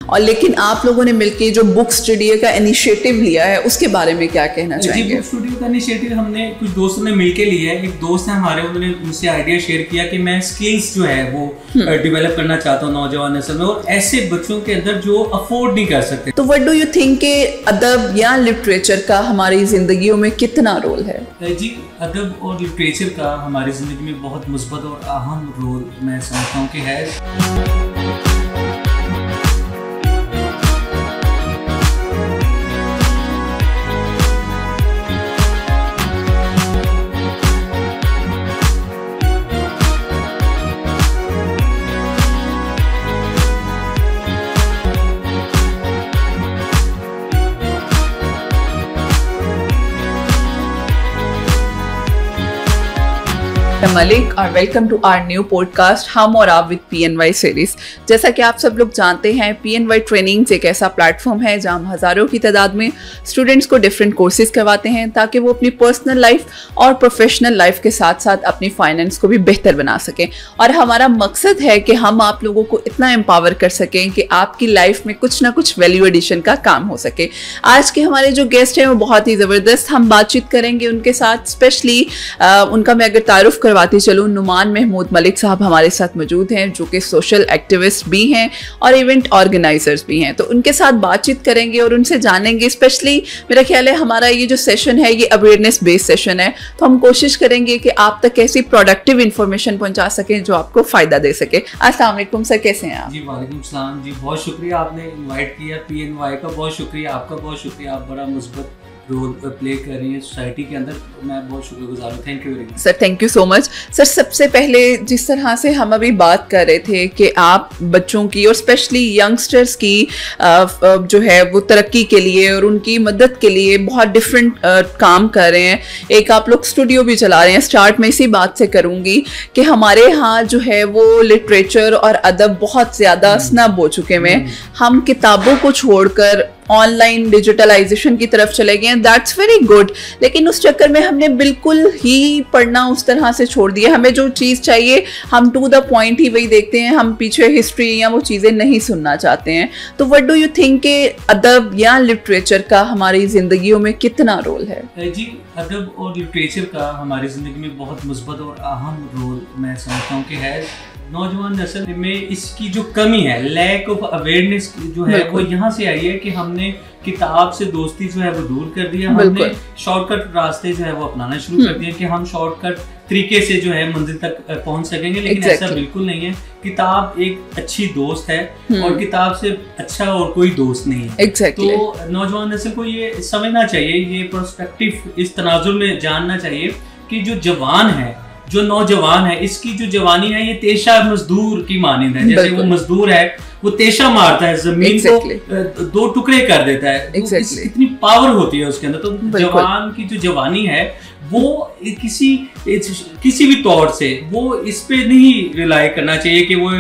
और लेकिन आप लोगों ने मिलकर जो बुक स्टूडियो का इनिशिएटिव लिया है उसके बारे में क्या कहना चाहेंगे? बुक स्टूडियो का इनिशिएटिव हमने कुछ दोस्तों ने मिलकर लिया है। एक दोस्त है हमारे, उन्होंने मुझसे आइडिया शेयर किया कि मैं स्किल्स जो है वो डेवलप करना चाहता हूँ नौजवान नस्ल में, और ऐसे बच्चों के अंदर जो अफोर्ड नहीं कर सकते। तो व्हाट डू यू थिंक के अदब या लिटरेचर का हमारी जिंदगियों में कितना रोल है? जी, अदब और लिटरेचर का हमारी ज़िंदगी में बहुत मुस्बत और अहम रोल मैं समझता हूँ कि है। मलिक और welcome to our new podcast हम और आप विद PNY सीरीज। जैसा कि आप सब लोग जानते हैं, PNY ट्रेनिंग्स एक ऐसा प्लेटफॉर्म है जहां हम हज़ारों की तादाद में स्टूडेंट्स को डिफरेंट कोर्सेज करवाते हैं ताकि वो अपनी पर्सनल लाइफ और प्रोफेशनल लाइफ के साथ साथ अपनी फाइनेंस को भी बेहतर बना सकें। और हमारा मकसद है कि हम आप लोगों को इतना एम्पावर कर सकें कि आपकी लाइफ में कुछ ना कुछ वैल्यू एडिशन का काम हो सके। आज के हमारे जो गेस्ट हैं वो बहुत ही ज़बरदस्त, हम बातचीत करेंगे उनके साथ। स्पेशली उनका मैं अगर तारुफ करवाती चलूँ, नुमान महमूद मलिक साहब हमारे साथ मौजूद हैं जो कि सोशल एक्टिविस्ट भी हैं और इवेंट ऑर्गेनाइजर्स भी हैं। तो उनके साथ बातचीत करेंगे और उनसे जानेंगे। स्पेशली मेरा ख्याल है हमारा ये जो सेशन है ये अवेयरनेस बेस्ड सेशन है, तो हम कोशिश करेंगे कि आप तक ऐसी प्रोडक्टिव इन्फॉर्मेशन पहुंचा सकें जो आपको फायदा दे सके। अस्सलाम वालेकुम सर, कैसे हैं आप? जी वालेकुम सलाम जी, बहुत शुक्रिया आपने इनवाइट किया। PNY का बहुत शुक्रिया, आपका बहुत शुक्रिया। आप बड़ा मुस्बत रोल प्ले कर रही है सोसाइटी के अंदर, मैं बहुत शुक्रगुजार हूँ। Thank you very much sir. Thank you so much sir. सबसे पहले जिस तरह से हम अभी बात कर रहे थे कि आप बच्चों की और स्पेशली यंगस्टर्स की जो है वो तरक्की के लिए और उनकी मदद के लिए बहुत डिफरेंट काम कर रहे हैं। एक आप लोग स्टूडियो भी चला रहे हैं। स्टार्ट में इसी बात से करूँगी कि हमारे यहाँ जो है वो लिटरेचर और अदब बहुत ज़्यादा स्नब हो चुके हैं। हम किताबों को छोड़कर ऑनलाइन डिजिटलाइजेशन की तरफ चले गए हैं, दैट्स वेरी गुड। लेकिन उस चक्कर में हमने बिल्कुल ही पढ़ना उस तरह से छोड़ दिया। हमें जो चीज़ चाहिए हम टू द पॉइंट ही वही देखते हैं, हम पीछे हिस्ट्री या वो चीज़ें नहीं सुनना चाहते हैं। तो व्हाट डू यू थिंक के अदब या लिटरेचर का हमारी जिंदगियों में कितना रोल है? जी, अदब और लिटरेचर का हमारी ज़िंदगी में बहुत मुस्बत और अहम रोल मैं समझता हूँ कि है। नौजवान नस्ल में इसकी जो कमी है, लैक ऑफ अवेयरनेस जो है वो यहाँ से आई है कि हमने किताब से दोस्ती जो है वो दूर कर दिया। हमने शॉर्टकट रास्ते जो है वो अपनाना शुरू कर दिए कि हम शॉर्टकट तरीके से जो है मंजिल तक पहुंच सकेंगे, लेकिन ऐसा बिल्कुल नहीं है। किताब एक अच्छी दोस्त है और किताब से अच्छा और कोई दोस्त नहीं है। तो नौजवान नस्ल को ये समझना चाहिए, ये पर्सपेक्टिव इस तनाजुर में जानना चाहिए कि जो जवान है, जो नौजवान है, इसकी जो जवानी है ये तेशा मजदूर की मानिंद है। जैसे वो मजदूर है, वो तेशा मारता है, जमीन को दो टुकड़े कर देता है। इतनी पावर होती है उसके अंदर। तो जवान की जो जवानी है वो किसी भी तौर से वो इस पे नहीं रिलाई करना चाहिए कि वो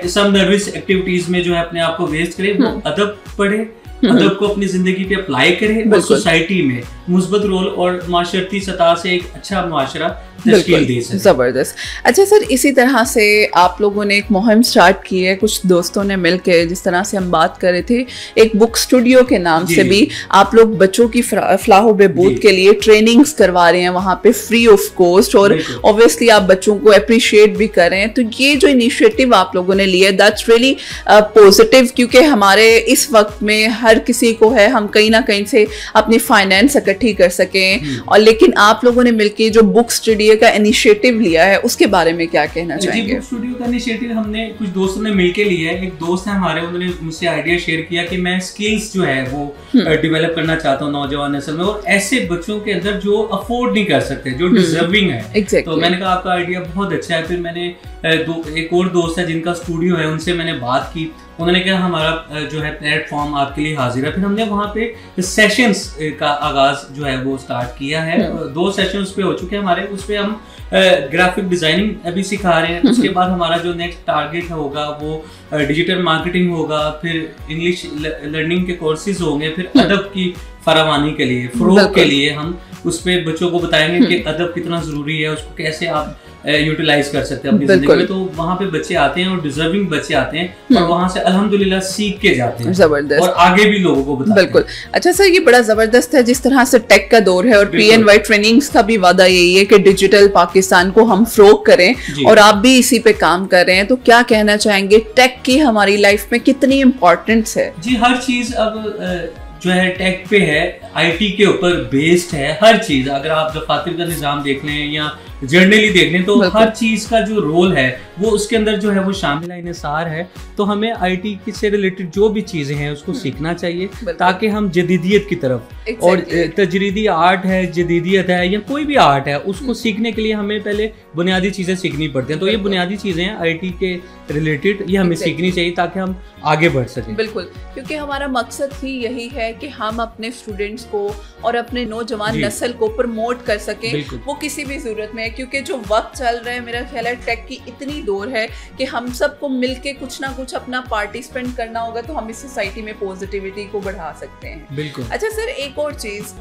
सम नर्वस एक्टिविटीज में जो है अपने आप को वेस्ट करे। वो अदब पढ़े, अदब को अपनी जिंदगी पे अप्लाई करे और सोसाइटी में मुस्बत रोल और माशरती सतह से एक अच्छा मुआशरा तश्कील दे सके। ज़बरदस्त। अच्छा सर, इसी तरह से आप लोगों ने एक मुहिम स्टार्ट की है कुछ दोस्तों ने मिलकर, जिस तरह से हम बात कर रहे थे, एक बुक स्टूडियो के नाम से भी आप लोग बच्चों की फलाह बहबूद के लिए ट्रेनिंग्स करवा रहे हैं वहाँ पे फ्री ऑफ कॉस्ट, और ऑब्वियसली आप बच्चों को अप्रिशिएट भी कर रहे हैं। तो ये जो इनिशिएटिव आप लोगों ने लिया दैट्स रियली पॉजिटिव, क्योंकि हमारे इस वक्त में हर किसी को है हम कहीं ना कहीं से अपनी फाइनेंस इकट्ठी कर सकें। और लेकिन आप लोगों ने मिलकर जो बुक स्टूडियो का इनिशिएटिव लिया है उसके बारे में क्या कहना चाहेंगे? बुक स्टूडियो का इनिशिएटिव हमने कुछ दोस्तों ने मिलकर लिया है। एक दोस्त है हमारे, उन्होंने मुझसे आइडिया शेयर किया कि मैं स्किल्स जो है वो डेवलप करना चाहता हूँ नौजवान नस्ल में, और ऐसे बच्चों के अंदर जो अफोर्ड नहीं कर सकते, जो डिजर्विंग है। तो मैंने कहा आपका आइडिया बहुत अच्छा है। फिर मैंने एक और दोस्त है जिनका स्टूडियो है, उनसे मैंने बात की। उन्होंने कहा हमारा जो है प्लेटफॉर्म आपके लिए हाजिर है। फिर हमने वहाँ पे सेशंस का आगाज जो है वो स्टार्ट किया है। 2 सेशंस पे हो चुके हैं हमारे। उस पे हम ग्राफिक डिजाइनिंग अभी सिखा रहे हैं। उसके बाद हमारा जो नेक्स्ट टारगेट होगा वो डिजिटल मार्केटिंग होगा, फिर इंग्लिश लर्निंग के कोर्सेज होंगे, फिर अदब की फरावानी के लिए, फरोग के लिए हम उस पे बच्चों को बताएंगे कि अदब कितना जरूरी है, उसको कैसे आप यूटिलाइज कर सकते हैं अपनी जिंदगी में। तो वहाँ पे बच्चे आते हैं और डिजर्विंग बच्चे आते हैं और वहाँ से अल्हम्दुलिल्लाह सीख के जाते हैं, जबरदस्त, और आगे भी लोगों को बताते हैं। बिल्कुल। अच्छा सर, ये बड़ा जबरदस्त है जिस तरह से टेक का दौर है, और PNY ट्रेनिंग्स का भी वादा यही है कि डिजिटल पाकिस्तान को हम फ्रोग करें, और आप भी इसी पे काम कर रहे हैं। तो क्या कहना चाहेंगे, टेक की हमारी लाइफ में कितनी इम्पोर्टेंस है? जी, हर चीज अब जो है टेक पे है, IT के ऊपर बेस्ड है हर चीज। अगर आप दफातर का निज़ाम देख लें या जर्नली देख लें, तो हर चीज का जो रोल है वो उसके अंदर जो है वो शामिल है, इन्हिसार है। तो हमें IT से रिलेटेड जो भी चीजें हैं उसको सीखना चाहिए, ताकि हम जदीदियत की तरफ, और तजरीदी आर्ट है, जदीदियत है, या कोई भी आर्ट है, उसको सीखने के लिए हमें पहले बुनियादी चीजें सीखनी पड़ती हैं। तो ये बुनियादी चीजें हैं IT के रिलेटेड, ये हमें सीखनी चाहिए ताकि हम आगे बढ़ सकें। बिल्कुल, क्योंकि हमारा मकसद ही यही है कि हम अपने स्टूडेंट्स को और अपने नौजवान नस्ल को प्रमोट कर सकें, वो किसी भी जरूरत में है। क्योंकि जो वक्त चल रहा है, मेरा ख्याल है टेक की इतनी दौर है कि हम सबको मिलके कुछ ना कुछ अपना पार्टिसिपेंट करना होगा, तो हम इस सोसाइटी में पॉजिटिविटी को बढ़ा सकते हैं। बिल्कुल। अच्छा सर, एक और चीज,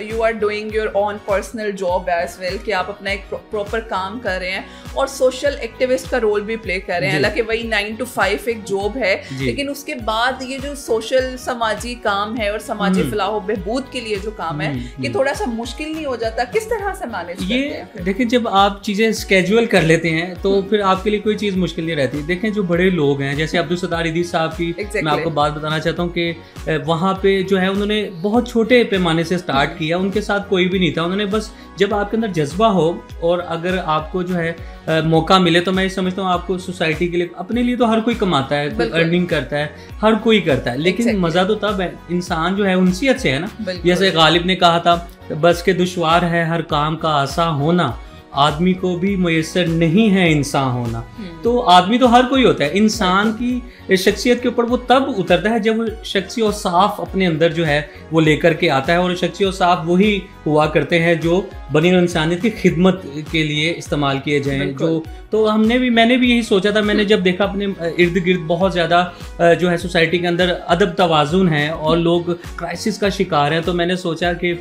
you are doing your own personal job as well, कि आप अपना एक प्रॉपर काम कर रहे हैं और सोशल एक्टिविस्ट का रोल भी प्ले कर रहे हैं। हालांकि वही 9 to 5 एक जॉब है, लेकिन उसके बाद ये जो सोशल समाजी काम है और समाजी फलाह बहबूद के लिए जो काम है, ये थोड़ा सा मुश्किल नहीं हो जाता? किस तरह से मैनेज करते हैं? देखिए, जब आप चीजें स्केड्यूल कर लेते हैं तो फिर आपके लिए कोई चीज मुश्किल नहीं रहती। देखें, जो बड़े लोग हैं, जैसे अब्दुल सत्तार इदरीस साहब की मैं आपको बात बताना चाहता हूँ कि वहाँ पे जो है उन्होंने बहुत छोटे पैमाने से स्टार्ट किया, उनके साथ कोई भी नहीं था। उन्होंने बस, जब आपके अंदर जज्बा हो और अगर आपको जो है मौका मिले, तो मैं समझता हूँ आपको सोसाइटी के लिए, अपने लिए तो हर कोई कमाता है, अर्निंग करता है, हर कोई करता है, लेकिन मजा तो तब है इंसान जो है उनसियत से है ना। जैसे गालिब ने कहा था, बस के दुश्वार है हर काम का आसा होना, आदमी को भी मुयस्सर नहीं है इंसान होना। तो आदमी तो हर कोई होता है, इंसान की शख्सियत के ऊपर वो तब उतरता है जब वो शख्सी और साफ अपने अंदर जो है वो लेकर के आता है, और शख्सी और साफ वही हुआ करते हैं जो बनी इंसानियत की खिदमत के लिए इस्तेमाल किए जाएं। तो मैंने भी यही सोचा था। मैंने जब देखा अपने इर्द गिर्द बहुत ज़्यादा जो है सोसाइटी के अंदर अदब तवाज़ुन है और लोग क्राइसिस का शिकार हैं, तो मैंने सोचा कि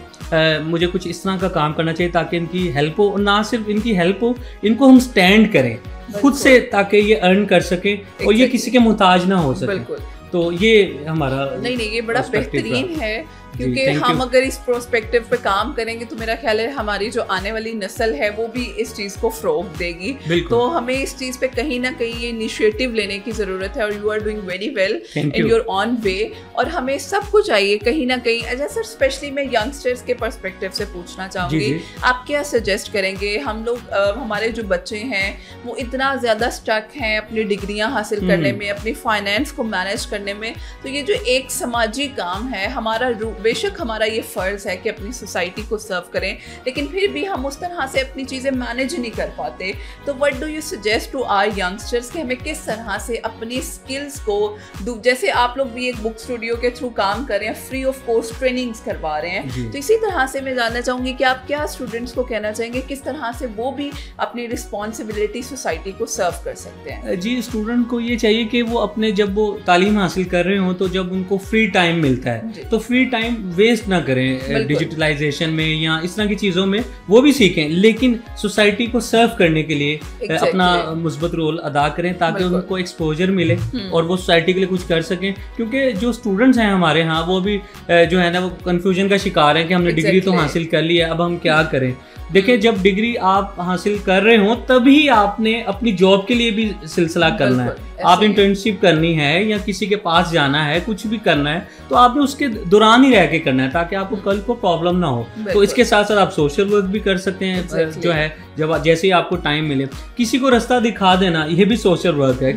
मुझे कुछ इस तरह का काम करना चाहिए ताकि इनकी हेल्प हो, ना सिर्फ इनकी हेल्प हो, इनको हम स्टैंड करें खुद से, ताकि ये अर्न कर सकें और ये किसी के मुहताज ना हो सके। तो ये हमारा नहीं, ये बड़ा बेहतरीन है, क्योंकि हम अगर इस प्रोस्पेक्टिव पे काम करेंगे तो मेरा ख्याल है हमारी जो आने वाली नस्ल है वो भी इस चीज़ को फ़रोग देगी। तो हमें इस चीज़ पे कहीं ना कहीं ये इनिशिएटिव लेने की ज़रूरत है, और you are doing very well in your own way, और हमें सबको चाहिए कहीं ना कहीं। अच्छा सर, स्पेशली मैं यंगस्टर्स के पर्सपेक्टिव से पूछना चाहूँगी, आप क्या सजेस्ट करेंगे? हम लोग हमारे जो बच्चे हैं वो इतना ज़्यादा स्टक हैं अपनी डिग्रियाँ हासिल करने में, अपनी फाइनेंस को मैनेज करने में। तो ये जो एक समाजी काम है हमारा, बेशक हमारा ये फ़र्ज़ है कि अपनी सोसाइटी को सर्व करें, लेकिन फिर भी हम उस तरह से अपनी चीज़ें मैनेज नहीं कर पाते। तो what do you suggest to our youngsters कि हमें किस तरह से अपनी स्किल्स को, जैसे आप लोग भी एक बुक स्टूडियो के थ्रू काम कर रहे हैं, फ्री ऑफ कॉस्ट ट्रेनिंग्स करवा रहे हैं, तो इसी तरह से मैं जानना चाहूँगी कि आप क्या स्टूडेंट्स को कहना चाहेंगे, किस तरह से वो भी अपनी रिस्पॉन्सिबिलिटी सोसाइटी को सर्व कर सकते हैं? जी, स्टूडेंट को ये चाहिए कि वो अपने, जब वो तालीम हासिल कर रहे हो, तो जब उनको फ्री टाइम मिलता है तो फ्री टाइम वेस्ट ना करें डिजिटलाइजेशन में या इस तरह की चीज़ों में, वो भी सीखें, लेकिन सोसाइटी को सर्व करने के लिए अपना मुस्बत रोल अदा करें, ताकि उनको एक्सपोजर मिले और वो सोसाइटी के लिए कुछ कर सकें। क्योंकि जो स्टूडेंट्स हैं हमारे यहाँ, वो भी जो है ना, वो कन्फ्यूजन का शिकार है कि हमने डिग्री तो हासिल कर ली है, अब हम क्या करें। देखिए, जब डिग्री आप हासिल कर रहे हो तभी आपने अपनी जॉब के लिए भी सिलसिला करना है। आप इंटर्नशिप करनी है या किसी के पास जाना है, कुछ भी करना है, तो आपने उसके दौरान ही रह के करना है, ताकि आपको कल को प्रॉब्लम ना हो। तो इसके साथ साथ आप सोशल वर्क भी कर सकते हैं, जो है जब जैसे ही आपको टाइम मिले। किसी को रास्ता दिखा देना, ये भी सोशल वर्क है।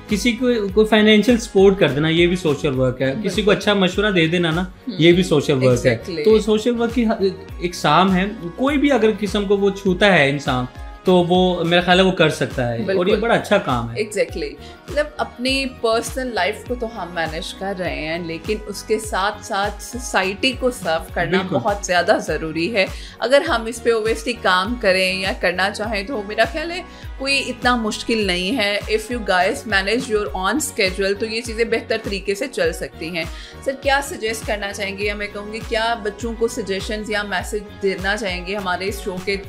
किसी को फाइनेंशियल सपोर्ट कर देना, ये भी सोशल वर्क है। किसी को अच्छा मशवरा दे देना ना, ये भी सोशल वर्क है। तो सोशल वर्क की एक शाम है, कोई भी अगर किस्म को वो छूता है इंसान, तो वो मेरा ख्याल है वो कर सकता है, और ये बड़ा अच्छा काम है। एग्जैक्टली, मतलब अपनी पर्सनल लाइफ को तो हम मैनेज कर रहे हैं, लेकिन उसके साथ साथ सोसाइटी को सर्व करना बहुत ज़्यादा ज़रूरी है। अगर हम इस पे ओवेस्टली काम करें या करना चाहें तो मेरा ख्याल है कोई इतना मुश्किल नहीं है। If you guys manage your on schedule, तो ये चीज़ें बेहतर तरीके से चल सकती हैं। सर, क्या सजेस्ट करना चाहेंगे, या मैं कहूँगी क्या बच्चों को सजेशंस या मैसेज देना चाहेंगे हमारे इस शो के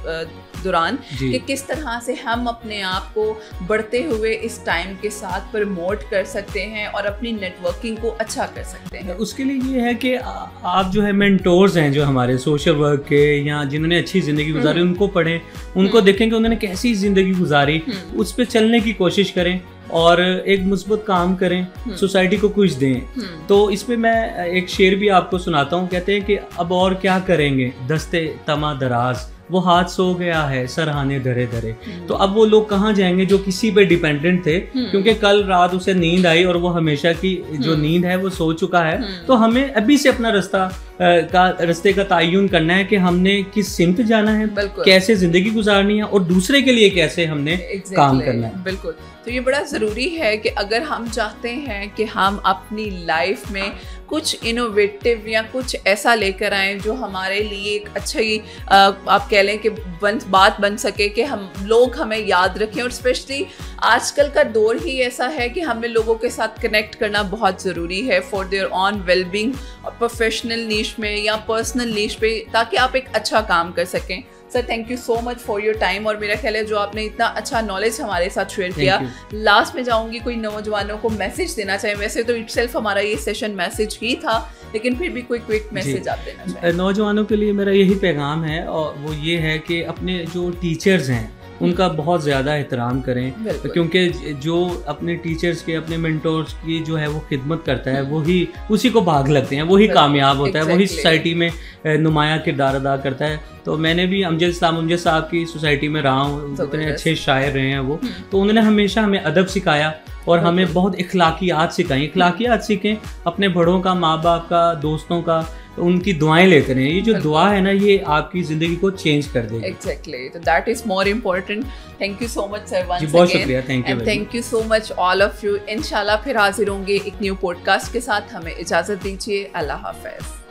दौरान कि किस तरह से हम अपने आप को बढ़ते हुए इस टाइम के साथ प्रमोट कर सकते हैं और अपनी नेटवर्किंग को अच्छा कर सकते हैं। उसके लिए ये है कि आप जो है मेंटोर्स हैं जो हमारे सोशल वर्क के या जिन्होंने अच्छी ज़िंदगी गुजारी उनको पढ़ें, उनको देखें कि उन्होंने कैसी ज़िंदगी गुजारी, उस पर चलने की कोशिश करें और एक मुस्बत काम करें, सोसाइटी को कुछ दें। तो इस पे मैं एक शेर भी आपको सुनाता हूँ। कहते हैं कि अब और क्या करेंगे दस्ते तमा दराज, वो हाथ सो गया है सरहाने धरे धरे। तो अब वो लोग कहाँ जाएंगे जो किसी पे डिपेंडेंट थे, क्योंकि कल रात उसे नींद आई और वो हमेशा की जो नींद है वो सो चुका है। तो हमें अभी से अपना रास्ते का तयन करना है कि हमने किस सिमत जाना है, कैसे जिंदगी गुजारनी है और दूसरे के लिए कैसे हमने काम करना है। बिल्कुल। तो ये बड़ा ज़रूरी है कि अगर हम चाहते हैं कि हम अपनी लाइफ में कुछ इनोवेटिव या कुछ ऐसा लेकर आएँ जो हमारे लिए एक अच्छी आप कह लें कि बात बन सके, कि हम लोग हमें याद रखें। और स्पेशली आजकल का दौर ही ऐसा है कि हमें लोगों के साथ कनेक्ट करना बहुत ज़रूरी है for their own wellbeing, professional niche में या पर्सनल नीश पे, ताकि आप एक अच्छा काम कर सकें। Sir thank you so much for your time, और मेरा ख्याल है जो आपने इतना अच्छा नॉलेज हमारे साथ शेयर किया। लास्ट में जाऊंगी कोई नौजवानों को मैसेज देना चाहिए, वैसे तो इटसेल्फ हमारा ये सेशन मैसेज ही था, लेकिन फिर भी कोई क्विक मैसेज आप देना चाहिए। नौजवानों के लिए मेरा यही पैगाम है, और वो ये है कि अपने जो टीचर्स हैं उनका बहुत ज़्यादा एहतराम करें, क्योंकि जो अपने टीचर्स के, अपने मेंटोर्स की जो है वो खिदमत करता है, वही उसी को भाग लगते हैं, वही कामयाब होता है, वही सोसाइटी में नुमाया किरदार अदा करता है। तो मैंने भी अमजद साहब की सोसाइटी में रहा हूँ, इतने अच्छे शायर रहे हैं वो, तो उन्होंने हमेशा हमें अदब सिखाया और हमें बहुत इखलाकियात सिखाई। इखलाकियात सीखें अपने बड़ों का, माँ बाप का, दोस्तों का, तो उनकी दुआएं लेते रहें। ये जो दुआ है ना, ये आपकी जिंदगी को चेंज कर देगी। एग्जैक्टली, तो that is more important. Thank you so much sir once again. बहुत शुक्रिया, thank you so much all of you. इंशाल्लाह फिर हाजिर होंगे एक न्यू पॉडकास्ट के साथ। हमें इजाजत दीजिए, अल्लाह हाफिज।